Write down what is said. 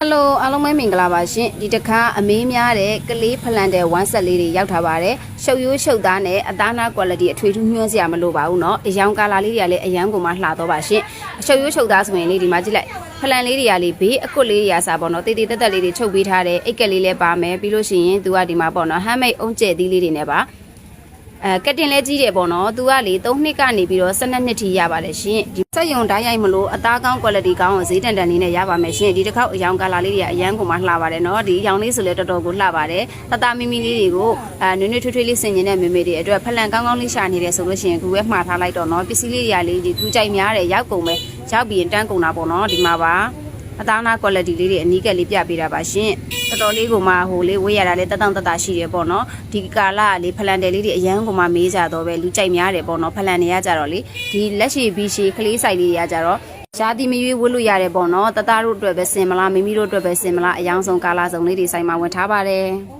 Hello အားလုံးပဲမင်္ဂလာပါရှင်ဒီတစ်ခါအမေးများတဲ့ကလေးဖလန်တဲ့ဝမ်းဆက်လေးတွေရောက်ထားပါတယ်ရှုပ်ရိုးရှုပ်သားနဲ့အသားနာ quality အထွေထူးညွှန်းစရာမလိုပါဘူးเนาะအယောင်ကာလာလေးတွေကလည်းအရန်ကိုမှလှတော့ပါရှင်ရှုပ်ရိုးရှုပ်သားဆိုရင်လေဒီမှာကြည့်လိုက်ဖလန်လေးတွေကလေဘေးအကွတ်လေးတွေကစားပေါ့เนาะတေးသေးတက်တက်လေးတွေချုပ်ပေးထားတယ်အိတ်ကက်လေးလည်းပါမယ်ပြီးလို့ရှိရင်သူကဒီမှာပေါ့เนาะ handmade အုံးကျဲသီးလေးတွေနဲ့ပါကတင်လဲကြီးတယ်ပေါ့နော်သူကလေ3နှစ်ကနေပြီးတော့12နှစ်ထိရပါတယ်ရှင်ဒီစက်ယုံဓာတ်ရိုက်မလို့အသားကောင်း quality ကောင်းကိုဈေးတန်တန်လေးနဲ့ရပါမယ်ရှင်ဒီတစ်ခေါက်အယောင်ကာလာလေးတွေကအရန်ကိုမှလှပါတယ်နော်ဒီအယောင်လေးဆိုလဲတော်တော်ကိုလှပါတယ်တတမီမီလေးတွေကိုနွေ့နွေ့ထွေးထွေးလေးဆင်ကျင်တဲ့မေမေတွေအတွက်ဖလန်ကောင်းကောင်းလေးရှာနေတယ်ဆိုလို့ရှိရင်ခုပဲမှားထားလိုက်တော့နော်ပစ္စည်းလေးတွေကလေဒီသူကြိုက်များတယ်ရောက်ကုန်ပဲရောက်ပြီးရင်တန်းကုန်တာပေါ့နော်ဒီမှာပါအသားနာ quality လေးတွေအနီးကပ်လေးပြပေးတာပါရှင်တော်တော်လေးကိုမှဟိုလေးဝေးရတာလေးတက်တောင့်တက်တာရှိတယ်ပေါ့နော်ဒီကာလလေးဖလန်တယ်လေးတွေအရန်ကိုမှမေးကြတော့ပဲလူကြိုက်များတယ်ပေါ့နော်ဖလန်နေရကြတော့လေဒီလက်ရှိဘီရှီကလေးဆိုင်လေးတွေကကြတော့ရှားတိမရွေးဝတ်လို့ရတယ်ပေါ့နော်တသားတို့အတွက်ပဲစင်မလားမိမိတို့အတွက်ပဲစင်မလားအယောင်ဆုံးကာလာဆုံးလေးတွေဆိုင်မှာဝင်ထားပါတယ်